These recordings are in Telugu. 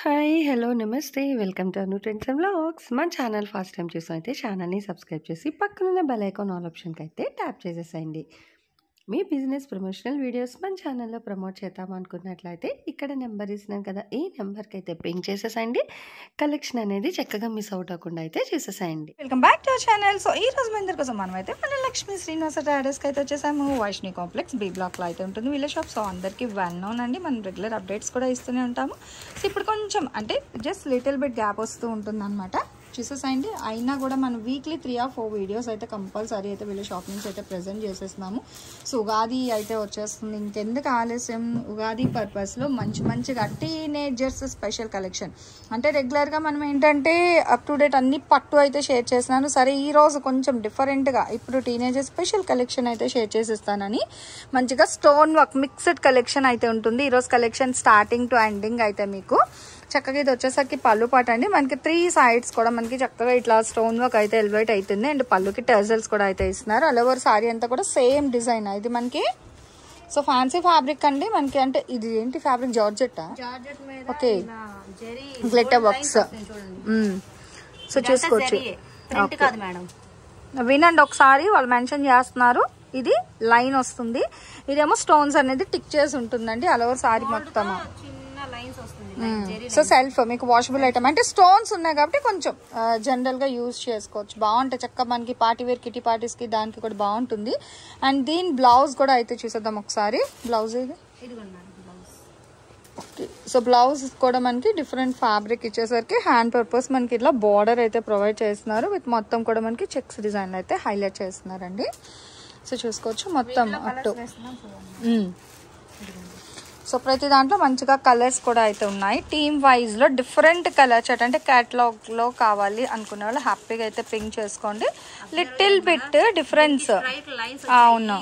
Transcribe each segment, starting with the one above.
హాయ్! హలో! నమస్తే. Welcome to Anu trends and vlogs. మన ఛానల్ ఫస్ట్ టైం చూసినైతే ఛానల్‌ని సబ్స్క్రైబ్ చేసి పక్కనున్న బెల్ ఐకాన్ ఆల్ ఆప్షన్‌కైతే ట్యాప్ చేసేసేయండి. మీ బిజినెస్ ప్రమోషనల్ వీడియోస్ మన ఛానల్‌లో ప్రమోట్ చేద్దామనుకున్నట్లయితే ఇక్కడ నెంబర్ ఇస్తున్నాను కదా! ఈ నెంబర్‌కైతే పింగ్ చేసేసేయండి. కలెక్షన్ అనేది చక్కగా మిస్ అవుట్ అవ్వకుండా అయితే చేసేసేయండి. Welcome back to our channel. So ఈ రోజు మీ అందరి కోసం మనమైతే మన లక్ష్మీ శ్రీనివాస ట్రేడర్స్కి అయితే వచ్చేసాము. వైష్ణవి కాంప్లెక్స్ బి బ్లాక్లో అయితే ఉంటుంది వీళ్ళ షాప్. సో అందరికీ వెల్ నోన్ అండి, మనం రెగ్యులర్ అప్డేట్స్ కూడా ఇస్తూనే ఉంటాము. సో ఇప్పుడు కొంచెం అంటే జస్ట్ లిటిల్ బిట్ గ్యాప్ వస్తూ ఉంటుంది అనమాట. చూసేసాయండి. అయినా కూడా మనం వీక్లీ 3 or 4 వీడియోస్ అయితే కంపల్సరీ అయితే వీళ్ళ షాప్ నుంచి అయితే ప్రజెంట్ చేసేస్తున్నాము. సో ఉగాది అయితే వచ్చేస్తుంది, ఇంకెందుకు ఆలస్యం. ఉగాది పర్పస్లో మంచిగా టీనేజర్స్ స్పెషల్ కలెక్షన్ అంటే రెగ్యులర్గా మనం ఏంటంటే అప్ టు డేట్ అన్ని పట్టు అయితే షేర్ చేస్తున్నాను. సరే ఈరోజు కొంచెం డిఫరెంట్గా ఇప్పుడు టీనేజర్ స్పెషల్ కలెక్షన్ అయితే షేర్ చేసేస్తానని మంచిగా స్టోన్ వర్క్ మిక్స్డ్ కలెక్షన్ అయితే ఉంటుంది. ఈరోజు కలెక్షన్ స్టార్టింగ్ టు ఎండింగ్ అయితే మీకు చక్కగా ఇది వచ్చేసరికి పళ్ళు పాట అండి. మనకి 3 sides కూడా మనకి చక్కగా ఇట్లా స్టోన్ వర్క్ అయితే ఎలివేట్ అవుతుంది. అండ్ పళ్ళుకి టెజల్స్ కూడా అయితే ఇస్తున్నారు. ఆల్ ఓవర్ సారీ అంతా కూడా సేమ్ డిజైన్. ఇది మనకి సో ఫ్యాన్సీ ఫ్యాబ్రిక్ అండి. మనకి అంటే ఇది ఏంటి ఫ్యాబ్రిక్? జార్జెట్టా? Okay, glitter works. సో చూసుకోవచ్చు. వినండి ఒకసారి, వాళ్ళు మెన్షన్ చేస్తున్నారు. ఇది లైన్ వస్తుంది, ఇదేమో స్టోన్స్ అనేది టిక్ చేసి ఉంటుందండి ఆల్ ఓవర్ సారీ మొత్తం. సో సెల్ఫ్ మీకు వాషబుల్ ఐటమ్ అంటే స్టోన్స్ ఉన్నాయి కాబట్టి కొంచెం జనరల్ గా యూజ్ చేసుకోవచ్చు. బాగుంటాయి చక్కగా మనకి పార్టీ వేర్ కిటీ పార్టీస్ కి దానికి కూడా బాగుంటుంది. అండ్ దీని బ్లౌజ్ కూడా అయితే చూసేద్దాం ఒకసారి. బ్లౌజ్ ఇది. సో బ్లౌజ్ కూడా మనకి డిఫరెంట్ ఫ్యాబ్రిక్ ఇచ్చేసరికి హ్యాండ్ పర్పస్ మనకి ఇట్లా బార్డర్ అయితే ప్రొవైడ్ చేస్తున్నారు. విత్ మొత్తం కూడా మనకి చెక్స్ డిజైన్ అయితే హైలైట్ చేస్తున్నారండి. సో చూసుకోవచ్చు మొత్తం అటు. సో ప్రతి దాంట్లో మంచిగా కలర్స్ కూడా అయితే ఉన్నాయి. టీమ్ వైజ్ లో డిఫరెంట్ కలర్ చార్ట్ అంటే కేటలాగ్ లో కావాలి అనుకునే వాళ్ళు హ్యాపీగా అయితే పింక్ చేసుకోండి. Little bit difference. అవును,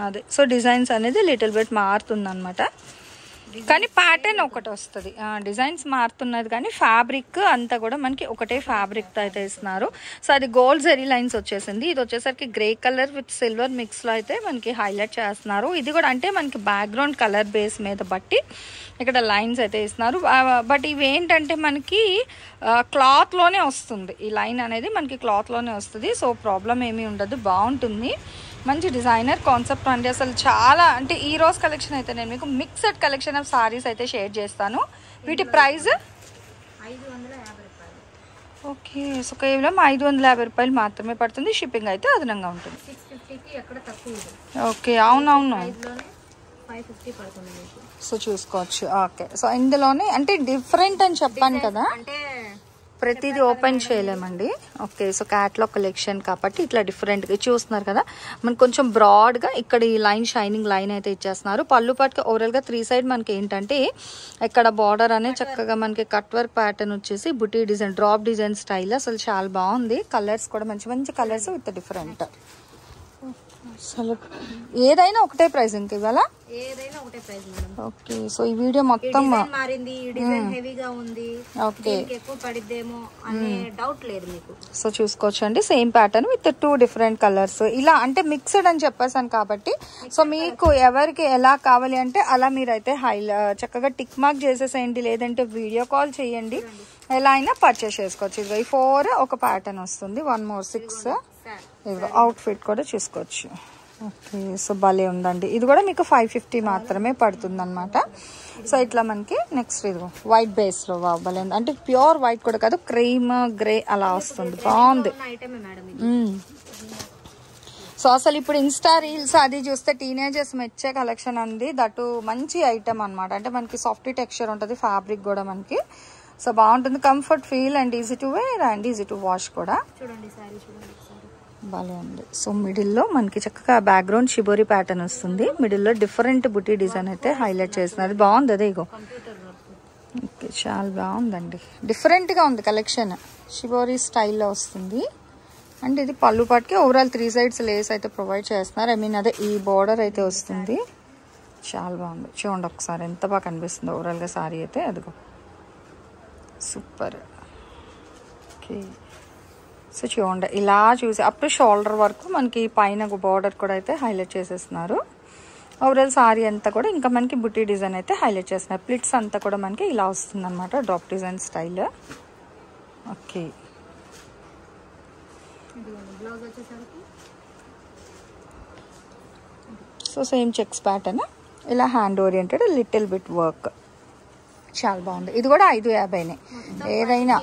అదే. సో డిజైన్స్ అనేది లిటిల్ బిట్ మారుతుంది అనమాట, కానీ ప్యాటర్న్ ఒకటి వస్తుంది. డిజైన్స్ మారుతున్నది కానీ ఫ్యాబ్రిక్ అంతా కూడా మనకి ఒకటే ఫ్యాబ్రిక్ తో అయితే ఇస్తున్నారు. సో అది గోల్డ్ జెరీ లైన్స్ వచ్చేసింది. ఇది వచ్చేసరికి grey colour with silver mix లో అయితే మనకి హైలైట్ చేస్తున్నారు. ఇది కూడా అంటే మనకి బ్యాక్గ్రౌండ్ కలర్ బేస్ మీద బట్టి ఇక్కడ లైన్స్ అయితే ఇస్తున్నారు. బట్ ఇవి ఏంటంటే మనకి క్లాత్ లోనే వస్తుంది. ఈ లైన్ అనేది మనకి క్లాత్ లోనే వస్తుంది. సో ప్రాబ్లం ఏమీ ఉండదు, బాగుంటుంది. మంచి డిజైనర్ కాన్సెప్ట్ అండి. అసలు చాలా అంటే ఈ రోజు కలెక్షన్ అయితే నేను మీకు మిక్స్డ్ కలెక్షన్ ఆఫ్ సారీస్ అయితే షేర్ చేస్తాను. వీటి ప్రైస్ 550 రూపాయలు. ఓకే. సో కేవలం 550 రూపాయలు మాత్రమే పడుతుంది. షిప్పింగ్ అయితే అదనంగా ఉంటుంది. 650కి ఎక్కడ తక్కువ. ఓకే, అవునవును. 550 పడుతుంది మీకు. సో చూసుకోవచ్చు. ఓకే. సో ఇందులోనే అంటే డిఫరెంట్ అని చెప్పాను కదా, అంటే ప్రతిదీ ఓపెన్ చేయలేమండి. ఓకే. సో క్యాట్లాగ్ కలెక్షన్ కాబట్టి ఇట్లా డిఫరెంట్గా చూస్తున్నారు కదా, మనకు కొంచెం బ్రాడ్గా ఇక్కడ ఈ లైన్ షైనింగ్ లైన్ అయితే ఇచ్చేస్తున్నారు. పళ్ళు పాటుకి ఓవరాల్గా 3 side మనకి ఏంటంటే ఇక్కడ బార్డర్ అనేది చక్కగా మనకి కట్ వర్క్ ప్యాటర్న్ వచ్చేసి బుటీ డిజైన్ డ్రాప్ డిజైన్ స్టైల్ అసలు చాలా బాగుంది. కలర్స్ కూడా మంచి మంచి కలర్స్ విత్ డిఫరెంట్. అసలు ఏదైనా ఒకటే ప్రైస్ ఇంక ఇవాళ ఏదైనా ఒకటే ప్రైస్ మేడం. ఓకే. సో ఈ వీడియో మొత్తం మారింది, ఈ డిజైన్ హెవీగా ఉంది, ఓకే, ఎక్కువ పడిద్దేమో అనే డౌట్ లేదు మీకు. సో చూసుకోవచ్చు అండి. Same pattern with 2 different colours ఇలా అంటే మిక్స్డ్ అని చెప్పేసాను కాబట్టి సో మీకు ఎవరికి ఎలా కావాలి అంటే అలా మీరైతే చక్కగా టిక్ మార్క్ చేసేసేయండి, లేదంటే వీడియో కాల్ చేయండి, ఎలా అయినా పర్చేస్ చేసుకోవచ్చు. ఇది 4 ఒక ప్యాటర్న్ వస్తుంది, 1 more 6. ఇదిగో అవుట్ ఫిట్ కూడా చూసుకోవచ్చు. ఓకే. సో భలే ఉందండి. ఇది కూడా మీకు 550 మాత్రమే పడుతుంది అనమాట. సో ఇట్లా మనకి నెక్స్ట్ ఇదిగో వైట్ బేస్ లో భలే ఉంది. అంటే ప్యూర్ వైట్ కూడా కాదు, క్రీమ్ గ్రే అలా వస్తుంది, బాగుంది. సో అసలు ఇప్పుడు ఇన్స్టా రీల్స్ అది చూస్తే టీనేజర్స్ మెచ్చే కలెక్షన్ అండి. దట్టు మంచి ఐటమ్ అనమాట. అంటే మనకి సాఫ్ట్ టెక్స్చర్ ఉంటుంది, ఫ్యాబ్రిక్ కూడా మనకి సో బాగుంటుంది. Comfort feel and easy to wear and easy to wash కూడా. చూడండి సారీ, చూడండి బాగా ఉంది. సో మిడిల్లో మనకి చక్కగా బ్యాక్గ్రౌండ్ షిబోరి ప్యాటర్న్ వస్తుంది. మిడిల్లో డిఫరెంట్ బుటీ డిజైన్ అయితే హైలైట్ చేస్తున్నారు, బాగుంది. అదే ఇగో. ఓకే, చాలా బాగుందండి, డిఫరెంట్గా ఉంది కలెక్షన్. షిబోరి స్టైల్లో వస్తుంది. అండ్ ఇది పళ్ళు పాటుకి ఓవరాల్ 3 sides లేస్ అయితే ప్రొవైడ్ చేస్తున్నారు. ఐ మీన్ అదే ఈ బార్డర్ అయితే వస్తుంది. చాలా బాగుంది. చూడండి ఒకసారి ఎంత బాగా కనిపిస్తుంది ఓవరాల్గా సారీ అయితే. అదిగో సూపర్. ఓకే. సో చూడండి ఇలా చూసి అప్ టు షోల్డర్ వరకు మనకి పైన బార్డర్ కూడా అయితే హైలైట్ చేసేస్తున్నారు. ఓవరాల్ సారీ అంతా కూడా ఇంకా మనకి బుటీ డిజైన్ అయితే హైలైట్ చేస్తున్నారు. ప్లిట్స్ అంతా కూడా మనకి ఇలా వస్తుంది అనమాట, drop design style. Okay, blouse వచ్చేసరికి సో సేమ్ చెక్స్ ప్యాటర్న్, ఇలా hand oriented little bit work, చాలా బాగుంది. ఇది కూడా 550నే, ఏదైనా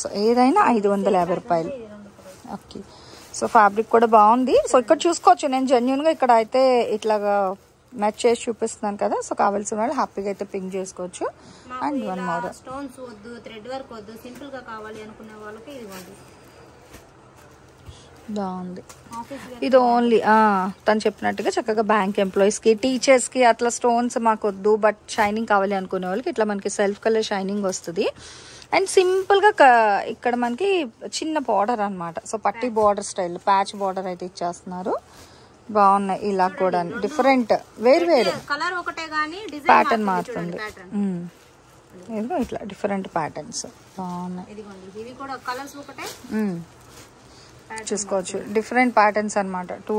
సో ఏదైనా 550 రూపాయలు. ఓకే, సో ఫ్యాబ్రిక్ కూడా బాగుంది. సో ఇక్కడ చూసుకోవచ్చు, నేను జెన్యున్గా ఇక్కడ అయితే ఇట్లాగా మ్యాచ్ చేసి చూపిస్తున్నాను కదా. సో కావాల్సిన వాళ్ళు హ్యాపీగా అయితే పింక్ చేసుకోవచ్చు. అండ్ వన్ మోర్, స్టోన్స్ వద్దు, థ్రెడ్ వర్క్ వద్దు, సింపుల్ గా కావాలి అనుకునే వాళ్ళకి ఇదిగోండి బాగుంది. ఇది ఓన్లీ తను చెప్పినట్టుగా చక్కగా బ్యాంక్ ఎంప్లాయీస్కి, టీచర్స్కి అట్లా స్టోన్స్ మాకు వద్దు బట్ షైనింగ్ కావాలి అనుకునే వాళ్ళకి ఇట్లా మనకి సెల్ఫ్ కలర్ షైనింగ్ వస్తుంది. అండ్ సింపుల్గా ఇక్కడ మనకి చిన్న బార్డర్ అనమాట. సో పట్టి బార్డర్ స్టైల్, ప్యాచ్ బార్డర్ అయితే ఇచ్చేస్తున్నారు. బాగున్నాయి. ఇలా కూడా డిఫరెంట్ వేరు వేరు కలర్ ఒకటే గానీ ప్యాటర్న్ మారుతుంది. ఇదిగో ఇట్లా డిఫరెంట్ ప్యాటర్న్స్ బాగున్నాయి. ఇదిగోండి, ఇవి కూడా కలర్స్ ఒకటే, చూసుకోవచ్చు. డిఫరెంట్ ప్యాటర్న్స్ అనమాట, 2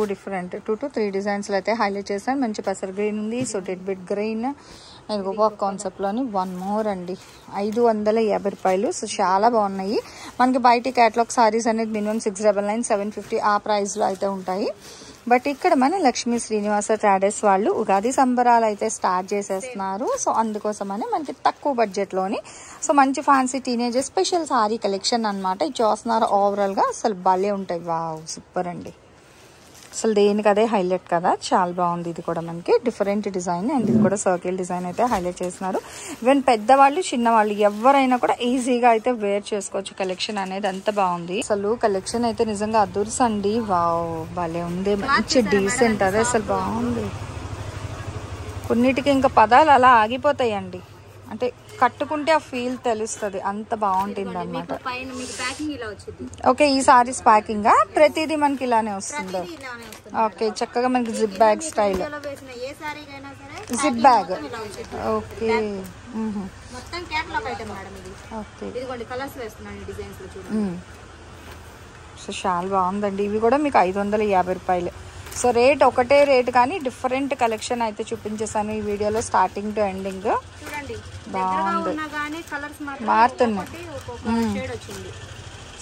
to 3 డిజైన్స్లో అయితే హైలైట్ చేశాను. మంచి పెసర్ గ్రీన్ ఉంది, so dead bit green, work కాన్సెప్ట్లోని వన్ మోర్ అండి, 550 రూపాయలు. సో చాలా బాగున్నాయి. మనకి బయట క్యాటలాగ్ సారీస్ అనేది మినిమం 699, 750 ఆ ప్రైస్లో అయితే ఉంటాయి. బట్ ఇక్కడ మన లక్ష్మీ శ్రీనివాస ట్రేడర్స్ వాళ్ళు ఉగాది సంబరాలు అయితే స్టార్ట్ చేసేస్తున్నారు. సో అందుకోసమని మనకి తక్కువ బడ్జెట్లోని సో మంచి fancy teenager special sorry collection అనమాట ఇది చూస్తున్నారు. ఓవరాల్గా అసలు భలే ఉంటాయి. వావ్, సూపర్ అండి. అసలు దేనికి అదే హైలైట్ కదా, చాలా బాగుంది. ఇది కూడా మనకి డిఫరెంట్ డిజైన్, అండ్ ఇది కూడా సర్కిల్ డిజైన్ అయితే హైలైట్ చేస్తున్నారు. ఈవెన్ పెద్దవాళ్ళు చిన్నవాళ్ళు ఎవరైనా కూడా ఈజీగా అయితే వేర్ చేసుకోవచ్చు. కలెక్షన్ అనేది అంత బాగుంది. అసలు కలెక్షన్ అయితే నిజంగా అదుర్స్ అండి. వావ్, భలే ఉంది, మంచి డీసెంట్, అదే అసలు బాగుంది. కొన్నిటికి ఇంకా పదాలు అలా ఆగిపోతాయండి, అంటే కట్టుకుంటే ఆ ఫీల్ తెలుస్తుంది, అంత బాగుంటుంది అనమాట. ఓకే, ఈ సారీస్ ప్యాకింగ్ ప్రతిదీ మనకి ఇలానే వస్తుంది. ఓకే, చక్కగా మనకి zip bag style, zip bag. Okay, so చాలా బాగుందండి. ఇవి కూడా మీకు 550 రూపాయలు. సో రేట్ ఒకటే రేట్ కానీ డిఫరెంట్ కలెక్షన్ అయితే చూపించేసాను ఈ వీడియోలో స్టార్టింగ్ టు ఎండింగ్. బాగుంది, మారుతున్నాయి.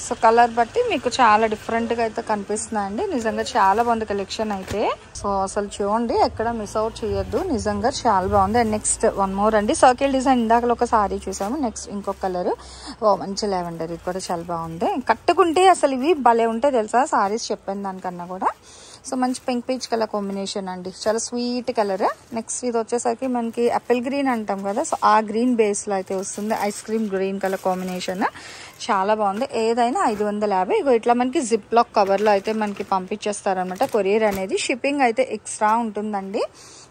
సో కలర్ బట్టి మీకు చాలా డిఫరెంట్గా అయితే కనిపిస్తున్నాయండి. నిజంగా చాలా బాగుంది కలెక్షన్ అయితే. సో అసలు చూడండి, ఎక్కడ మిస్ అవుట్ చేయొద్దు, నిజంగా చాలా బాగుంది. అండ్ నెక్స్ట్ వన్ మోర్ అండి, సర్కిల్ డిజైన్. ఇందాకలో ఒక సారీ చూసాము, నెక్స్ట్ ఇంకొక కలర్. ఓ మంచి లెవెండర్, ఇది కూడా చాలా బాగుంది. కట్టుకుంటే అసలు ఇవి భలే ఉంటాయి తెలుసా సారీస్, చెప్పిన దానికన్నా కూడా. సో మంచి పింక్ పీచ్ కలర్ కాంబినేషన్ అండి, చాలా స్వీట్ కలర్. నెక్స్ట్ ఇది వచ్చేసరికి మనకి యాపిల్ గ్రీన్ అంటాం కదా, సో ఆ గ్రీన్ బేస్లో అయితే వస్తుంది. Ice cream green colour combination చాలా బాగుంది. ఏదైనా 550. ఇగో ఇట్లా మనకి జిప్ లాక్ కవర్లో అయితే మనకి పంపించేస్తారనమాట. కొరియర్ అనేది షిప్పింగ్ అయితే ఎక్స్ట్రా ఉంటుందండి.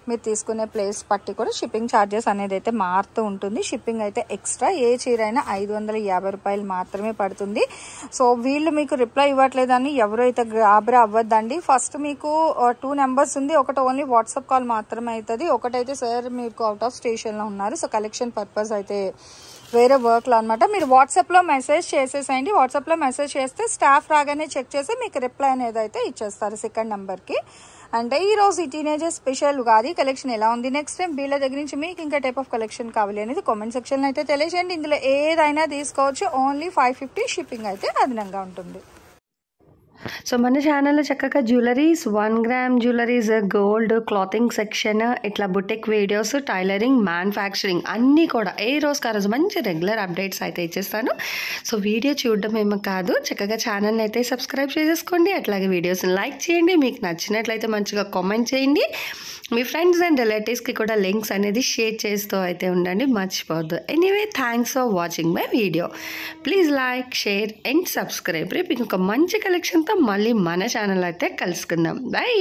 మీరు తీసుకునే ప్లేస్ పట్టి కూడా షిప్పింగ్ ఛార్జెస్ అనేది అయితే మారుతూ ఉంటుంది. షిప్పింగ్ అయితే ఎక్స్ట్రా, ఏ చీర అయినా 550 రూపాయలు మాత్రమే పడుతుంది. సో వీళ్ళు మీకు రిప్లై ఇవ్వట్లేదని ఎవరైతే గాబరా అవ్వద్దండి. ఫస్ట్ మీకు 2 నెంబర్స్ ఉంది, ఒకటి ఓన్లీ వాట్సాప్ కాల్ మాత్రమే అవుతుంది, ఒకటైతే సార్ మీకు అవుట్ ఆఫ్ స్టేషన్లో ఉన్నారు, సో కలెక్షన్ పర్పస్ అయితే వేరే వర్క్లో అనమాట. మీరు వాట్సాప్లో మెసేజ్ చేసేసేయండి. వాట్సాప్లో మెసేజ్ చేస్తే స్టాఫ్ రాగానే చెక్ చేసి మీకు రిప్లై అనేది అయితే ఇచ్చేస్తారు సెకండ్ నెంబర్కి. అంటే ఈ రోజు ఈ టీనేజర్ స్పెషల్ ఉగాది కలెక్షన్ ఎలా ఉంది, నెక్స్ట్ టైం వీళ్ళ దగ్గర నుంచి మీకు ఇంకా టైప్ ఆఫ్ కలెక్షన్ కావాలి అనేది కామెంట్ సెక్షన్లో అయితే తెలియజేయండి. ఇందులో ఏదైనా తీసుకోవచ్చు, ఓన్లీ 550 షిప్పింగ్ అయితే అదనంగా ఉంటుంది. సో మన ఛానల్లో చక్కగా jewelleries, 1 gram jewelleries, gold, clothing section, ఇట్లా బుటిక్ వీడియోస్, టైలరింగ్, మ్యానుఫ్యాక్చరింగ్ అన్నీ కూడా ఏ రోజుకి ఆ రోజు మంచి రెగ్యులర్ అప్డేట్స్ అయితే ఇచ్చేస్తాను. సో వీడియో చూడడం ఏమో కాదు, చక్కగా ఛానల్ని అయితే సబ్స్క్రైబ్ చేసేసుకోండి. అట్లాగే వీడియోస్ని లైక్ చేయండి, మీకు నచ్చినట్లయితే మంచిగా కామెంట్ చేయండి. మీ ఫ్రెండ్స్ అండ్ రిలేటివ్స్కి కూడా లింక్స్ అనేది షేర్ చేస్తూ అయితే ఉండండి, మర్చిపోవద్దు. Anyway, thanks for watching my video. Please like, share and subscribe. రేపు ఇంకొక మంచి కలెక్షన్తో మళ్ళీ మన ఛానల్ అయితే కలుసుకుందాం. బై.